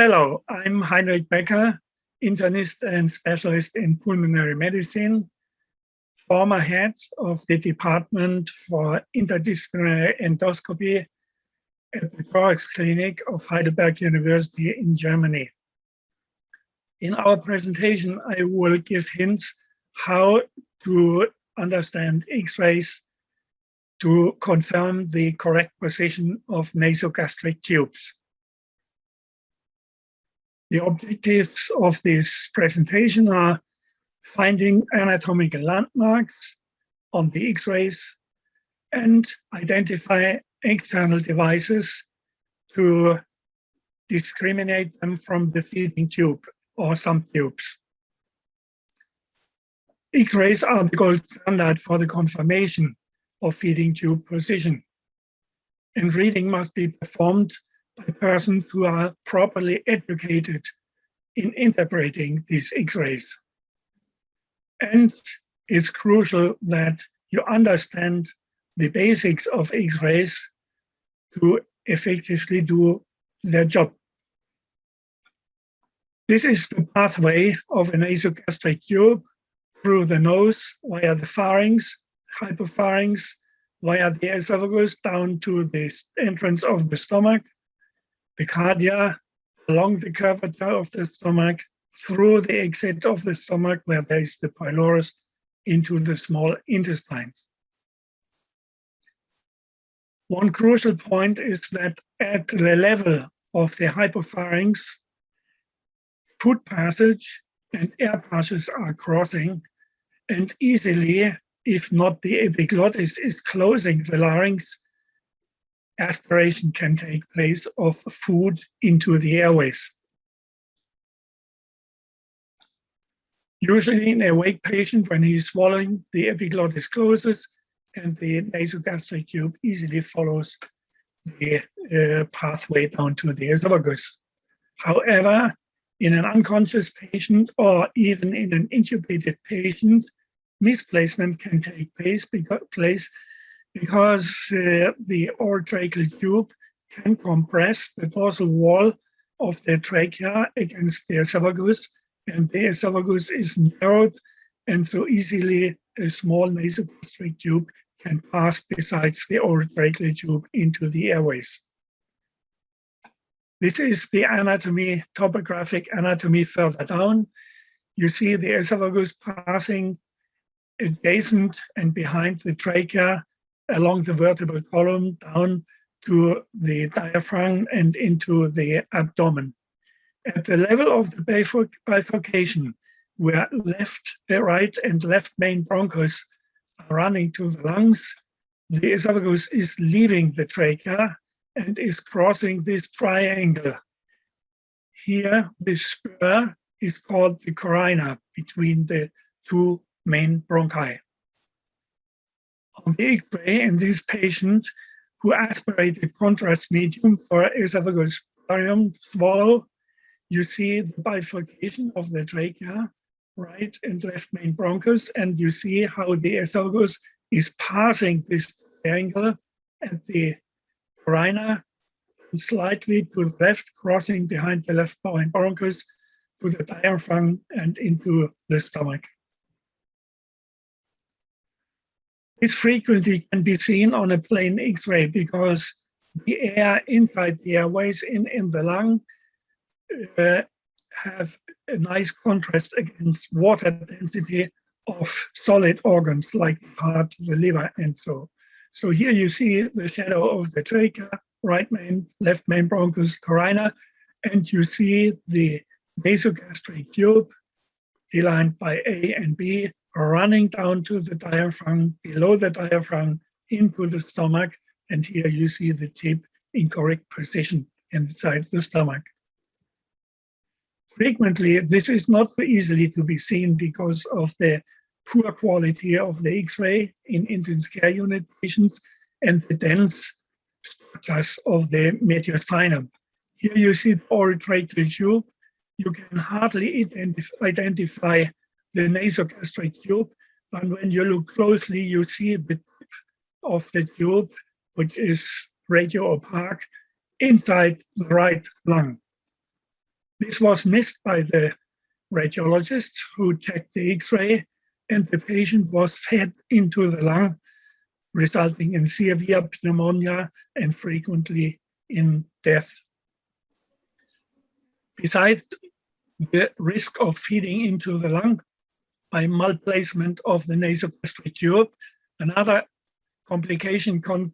Hello, I'm Heinrich Becker, internist and specialist in pulmonary medicine, former head of the Department for Interdisciplinary Endoscopy at the Thorax Clinic of Heidelberg University in Germany. In our presentation, I will give hints how to understand X-rays to confirm the correct position of nasogastric tubes. The objectives of this presentation are finding anatomical landmarks on the X-rays and identify external devices to discriminate them from the feeding tube or some tubes. X-rays are the gold standard for the confirmation of feeding tube position, and reading must be performed by persons who are properly educated in interpreting these X-rays. And it's crucial that you understand the basics of X-rays to effectively do their job. This is the pathway of a nasogastric tube through the nose, via the pharynx, hypopharynx, via the esophagus down to the entrance of the stomach, the cardia, along the curvature of the stomach, through the exit of the stomach where there is the pylorus into the small intestines. One crucial point is that at the level of the hypopharynx, food passage and air passages are crossing, and easily, if not the epiglottis is closing the larynx, aspiration can take place of food into the airways. Usually in a awake patient, when he's swallowing, the epiglottis closes and the nasogastric tube easily follows the pathway down to the esophagus. However, in an unconscious patient or even in an intubated patient, misplacement can take place because the orotracheal tube can compress the dorsal wall of the trachea against the esophagus, and the esophagus is narrowed, and so easily a small nasogastric tube can pass besides the orotracheal tube into the airways. This is the anatomy, topographic anatomy further down. You see the esophagus passing adjacent and behind the trachea along the vertebral column down to the diaphragm and into the abdomen. At the level of the bifurcation, where right and left main bronchus are running to the lungs, the esophagus is leaving the trachea and is crossing this triangle. Here, this spur is called the carina between the two main bronchi. On the X-ray in this patient who aspirated contrast medium for esophagus barium swallow, you see the bifurcation of the trachea, right and left main bronchus, and you see how the esophagus is passing this triangle at the carina and slightly to the left, crossing behind the left main bronchus to the diaphragm and into the stomach. This frequently can be seen on a plain X-ray because the air inside the airways in the lung have a nice contrast against water density of solid organs like the heart, the liver, and so. So here you see the shadow of the trachea, right main, left main bronchus, carina, and you see the nasogastric tube, delined by A and B, running down to the diaphragm, below the diaphragm, into the stomach, and here you see the tip in correct position inside the stomach. Frequently, this is not so easily to be seen because of the poor quality of the X-ray in intensive care unit patients and the dense structures of the mediastinum. Here you see the orotracheal tube. You can hardly identify the nasogastric tube, but when you look closely, you see the tip of the tube, which is radio opaque, inside the right lung. This was missed by the radiologist who checked the X-ray, and the patient was fed into the lung, resulting in severe pneumonia and frequently in death. Besides the risk of feeding into the lung by malplacement of the nasogastric tube, another complication can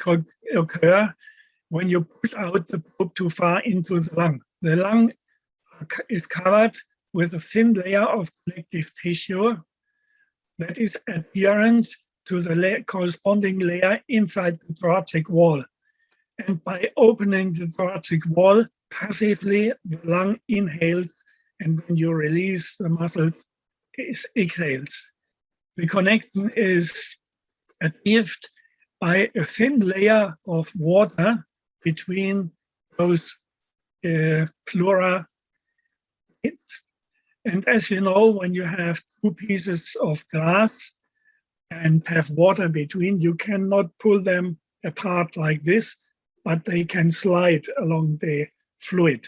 occur when you push out the probe too far into the lung. The lung is covered with a thin layer of connective tissue that is adherent to the corresponding layer inside the thoracic wall. And by opening the thoracic wall passively, the lung inhales, and when you release the muscles, it exhales. The connection is achieved by a thin layer of water between those pleura. And as you know, when you have two pieces of glass and have water between, you cannot pull them apart like this, but they can slide along the fluid.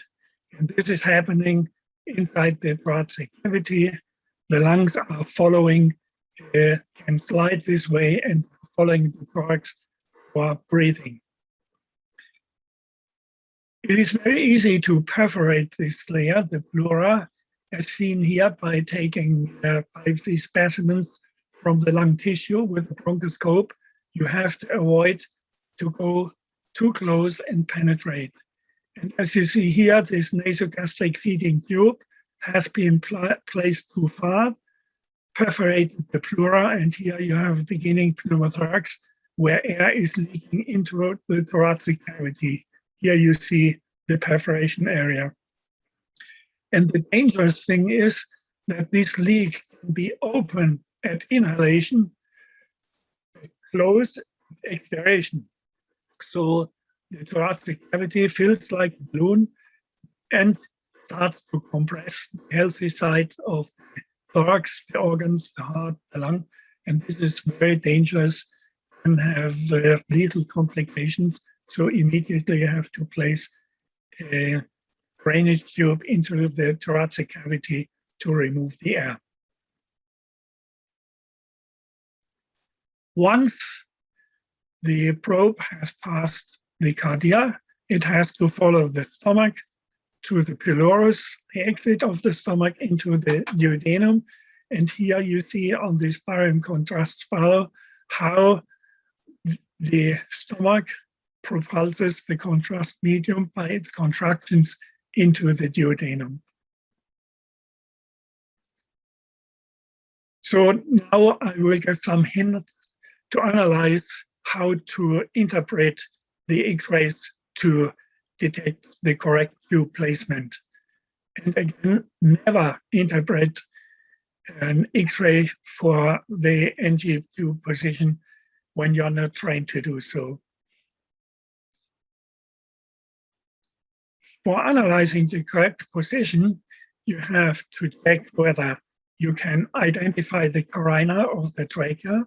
And this is happening inside the thoracic cavity. The lungs are following, can slide this way and following the thorax for breathing. It is very easy to perforate this layer, the pleura, as seen here by taking biopsy specimens from the lung tissue with a bronchoscope. You have to avoid to go too close and penetrate. And as you see here, this nasogastric feeding tube has been placed too far, perforated the pleura, and here you have a beginning pneumothorax where air is leaking into the thoracic cavity. Here you see the perforation area. And the dangerous thing is that this leak can be open at inhalation, closed at expiration. So the thoracic cavity feels like a balloon and starts to compress the healthy side of the thorax, the organs, the heart, the lung. And this is very dangerous and have lethal complications. So immediately you have to place a drainage tube into the thoracic cavity to remove the air. Once the probe has passed the cardia, it has to follow the stomach to the pylorus, the exit of the stomach into the duodenum. And here you see on this barium contrast spiral how the stomach propulses the contrast medium by its contractions into the duodenum. So now I will give some hints to analyze how to interpret the X-rays to detect the correct tube placement. And again, never interpret an X-ray for the NG tube position when you're not trained to do so. For analyzing the correct position, you have to check whether you can identify the carina of the trachea.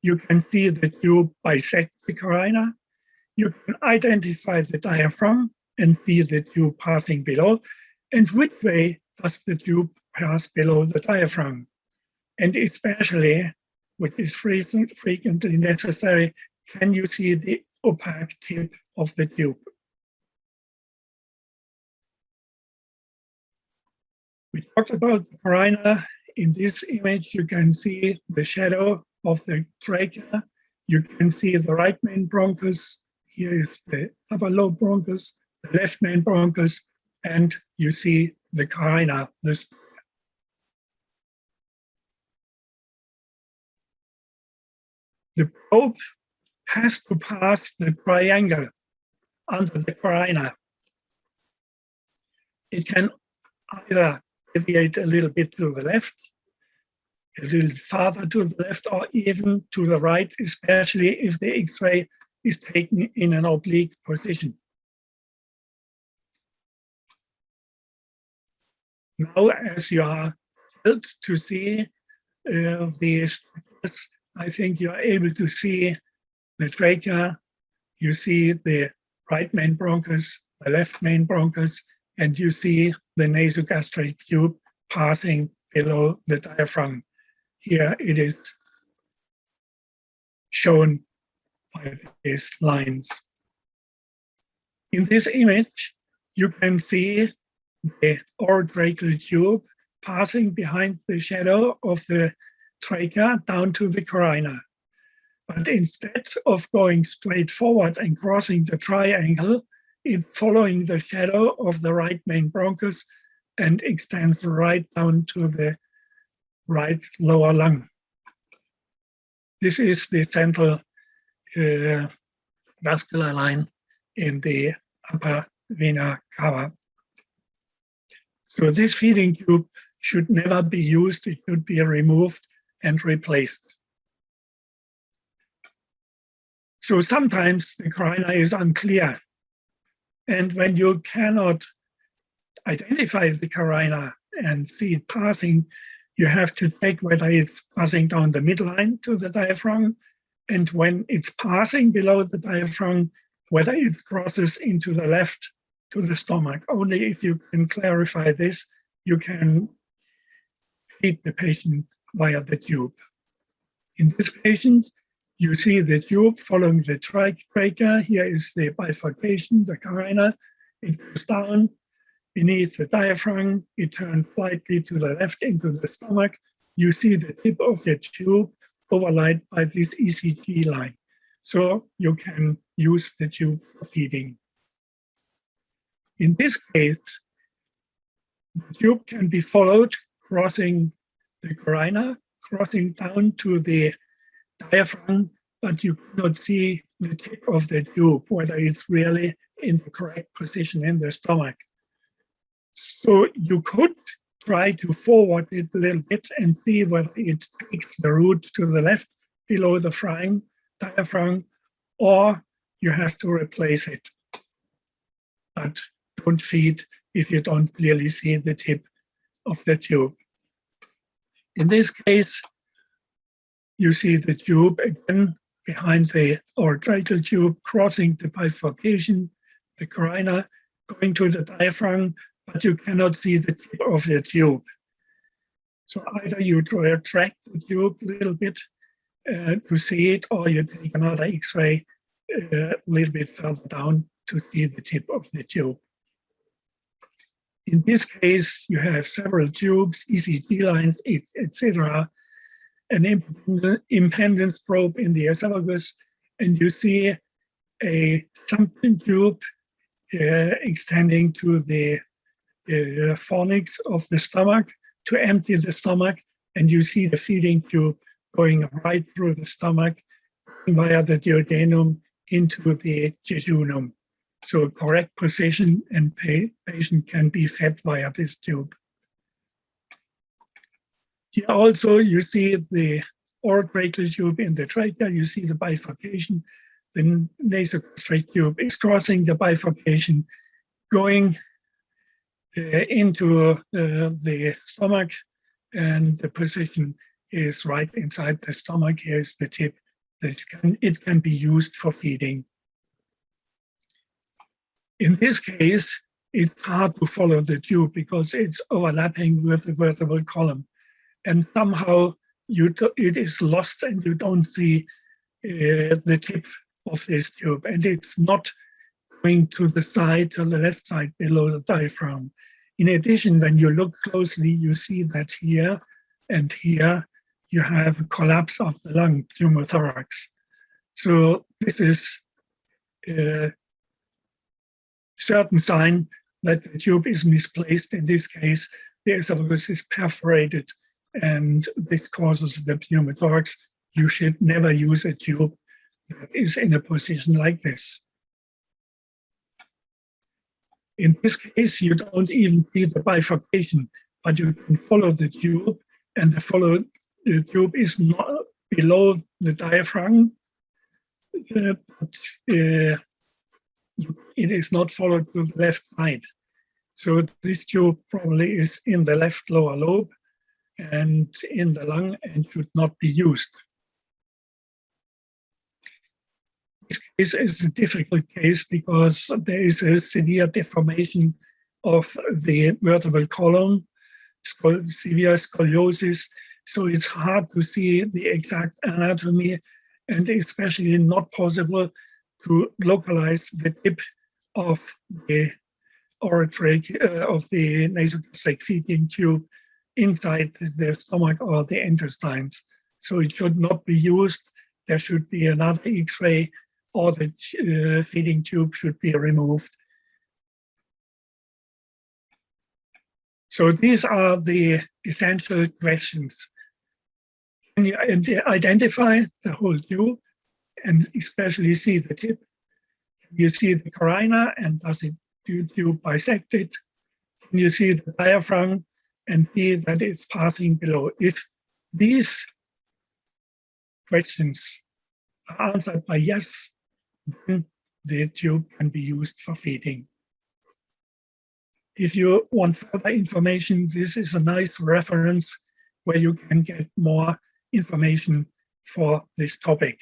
You can see the tube bisect the carina. You can identify the diaphragm and see the tube passing below. And which way does the tube pass below the diaphragm? And especially, which is frequently necessary, can you see the opaque tip of the tube? We talked about the carina. In this image, you can see the shadow of the trachea. You can see the right main bronchus. Here is the upper lobe bronchus, the left main bronchus, and you see the carina. The probe has to pass the triangle under the carina. It can either deviate a little bit to the left, a little farther to the left, or even to the right, especially if the X-ray is taken in an oblique position. Now, as you are able to see the structures, I think you are able to see the trachea, you see the right main bronchus, the left main bronchus, and you see the nasogastric tube passing below the diaphragm. Here it is shown by these lines. In this image, you can see the orotracheal tube passing behind the shadow of the trachea down to the carina. But instead of going straight forward and crossing the triangle, it's following the shadow of the right main bronchus and extends right down to the right lower lung. This is the central vascular line in the upper vena cava. So this feeding tube should never be used. It should be removed and replaced. So sometimes the carina is unclear. And when you cannot identify the carina and see it passing, you have to check whether it's passing down the midline to the diaphragm, and when it's passing below the diaphragm, whether it crosses into the left to the stomach. Only if you can clarify this, you can feed the patient via the tube. In this patient, you see the tube following the trachea. Here is the bifurcation, the carina. It goes down beneath the diaphragm. It turns slightly to the left into the stomach. You see the tip of the tube overlaid by this ECG line. So you can use the tube for feeding. In this case, the tube can be followed crossing the carina, crossing down to the diaphragm, but you cannot see the tip of the tube, whether it's really in the correct position in the stomach. So you could try to forward it a little bit and see whether it takes the route to the left below the diaphragm, or you have to replace it. But don't feed if you don't clearly see the tip of the tube. In this case, you see the tube again behind the orotracheal tube, crossing the bifurcation, the carina, going to the diaphragm, but you cannot see the tip of the tube. So either you retract the tube a little bit to see it, or you take another X-ray a little bit further down to see the tip of the tube. In this case, you have several tubes, ECG lines, etc., an impedance probe in the esophagus, and you see a suction tube extending to the fornix of the stomach to empty the stomach, and you see the feeding tube going right through the stomach via the duodenum into the jejunum. So correct position, and patient can be fed via this tube. Here also you see the orotracheal tube in the trachea. You see the bifurcation. The nasogastric tube is crossing the bifurcation, going into the stomach, and the position is right inside the stomach. Here's the tip. It can be used for feeding. In this case, it's hard to follow the tube because it's overlapping with the vertebral column. And somehow it is lost and you don't see the tip of this tube. And it's not going to the side, to the left side below the diaphragm. In addition, when you look closely, you see that here and here you have a collapse of the lung, pneumothorax. So this is a certain sign that the tube is misplaced. In this case, the esophagus is perforated, and this causes the pneumothorax. You should never use a tube that is in a position like this. In this case, you don't even see the bifurcation, but you can follow the tube, and the tube is not below the diaphragm, but it is not followed to the left side. So this tube probably is in the left lower lobe and in the lung and should not be used. This case is a difficult case because there is a severe deformation of the vertebral column, severe scoliosis. So it's hard to see the exact anatomy, and especially not possible to localize the tip of the of the nasogastric feeding tube inside the stomach or the intestines. So it should not be used. There should be another X-ray, or the feeding tube should be removed. So these are the essential questions. Can you identify the whole tube and especially see the tip? Can you see the carina and does it tube bisect it? Can you see the diaphragm and see that it's passing below? If these questions are answered by yes, then the tube can be used for feeding. If you want further information, this is a nice reference where you can get more information for this topic.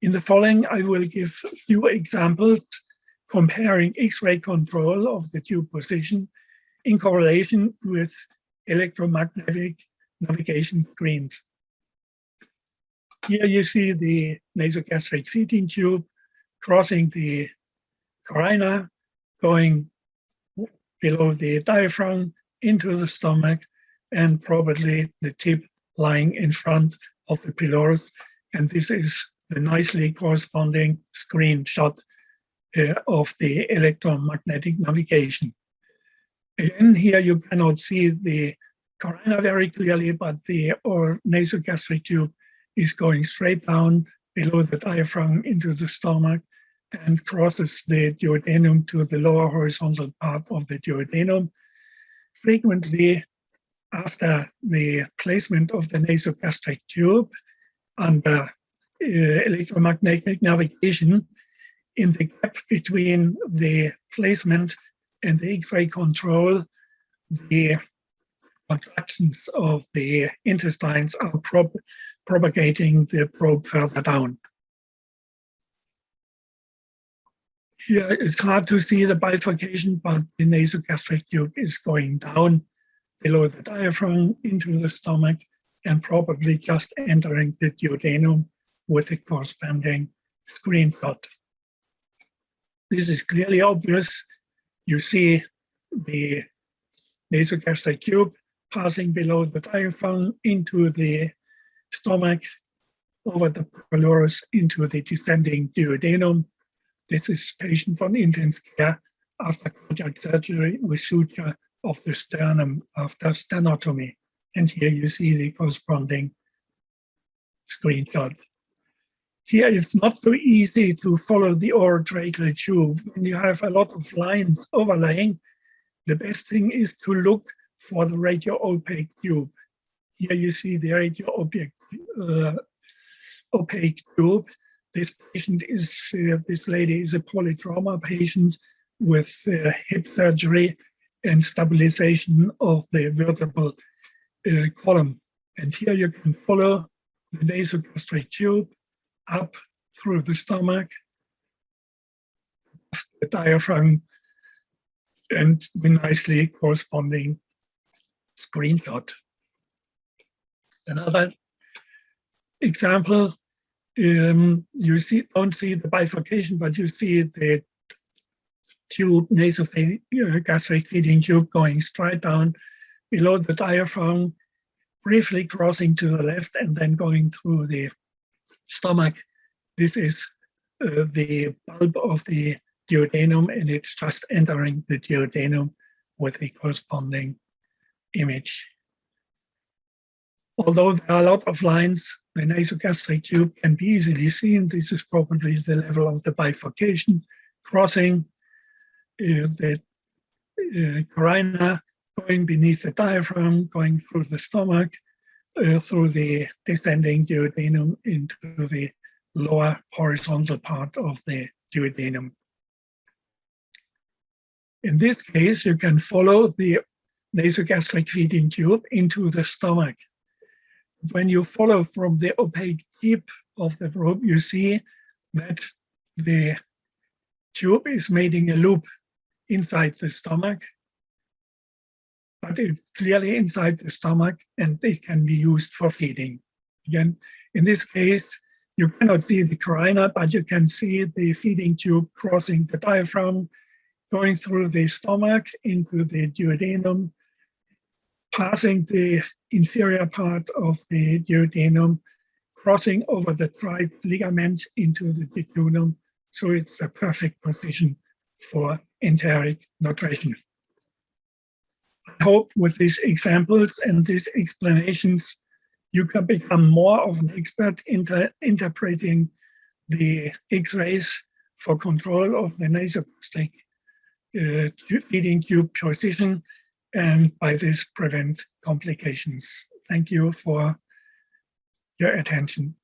In the following, I will give a few examples comparing X-ray control of the tube position in correlation with electromagnetic navigation screens. Here you see the nasogastric feeding tube crossing the carina, going below the diaphragm into the stomach, and probably the tip lying in front of the pylorus. And this is the nicely corresponding screenshot of the electromagnetic navigation. Again, here you cannot see the carina very clearly, but the nasogastric tube is going straight down below the diaphragm into the stomach and crosses the duodenum to the lower horizontal part of the duodenum. Frequently, after the placement of the nasogastric tube under electromagnetic navigation, in the gap between the placement and the X-ray control, the contractions of the intestines are propagating the probe further down. Here it's hard to see the bifurcation, but the nasogastric tube is going down below the diaphragm into the stomach and probably just entering the duodenum with a corresponding screenshot. This is clearly obvious. You see the nasogastric tube passing below the diaphragm into the stomach, over the pylorus into the descending duodenum. This is patient on intensive care after cardiac surgery with suture of the sternum after sternotomy. And here you see the corresponding screenshot. Here it's not so easy to follow the orotracheal tube. When you have a lot of lines overlaying, the best thing is to look for the radio-opaque tube. Here you see the radio-opaque tube. This patient is, this lady is a polytrauma patient with hip surgery and stabilization of the vertebral column. And here you can follow the nasogastric tube up through the stomach, the diaphragm, and the nicely corresponding screenshot. Another example, you don't see the bifurcation, but you see the tube, nasogastric feeding tube going straight down below the diaphragm, briefly crossing to the left and then going through the stomach. This is the bulb of the duodenum, and it's just entering the duodenum with a corresponding image. Although there are a lot of lines, the nasogastric tube can be easily seen. This is probably the level of the bifurcation, crossing the carina, going beneath the diaphragm, going through the stomach, through the descending duodenum into the lower horizontal part of the duodenum. In this case, you can follow the nasogastric feeding tube into the stomach. When you follow from the opaque tip of the probe, you see that the tube is making a loop. inside the stomach, but it's clearly inside the stomach and it can be used for feeding. Again, in this case, you cannot see the carina, but you can see the feeding tube crossing the diaphragm, going through the stomach into the duodenum, passing the inferior part of the duodenum, crossing over the trite ligament into the jejunum. So it's a perfect position for enteric nutrition. I hope with these examples and these explanations, you can become more of an expert interpreting the X-rays for control of the nasogastric feeding tube position, and by this prevent complications. Thank you for your attention.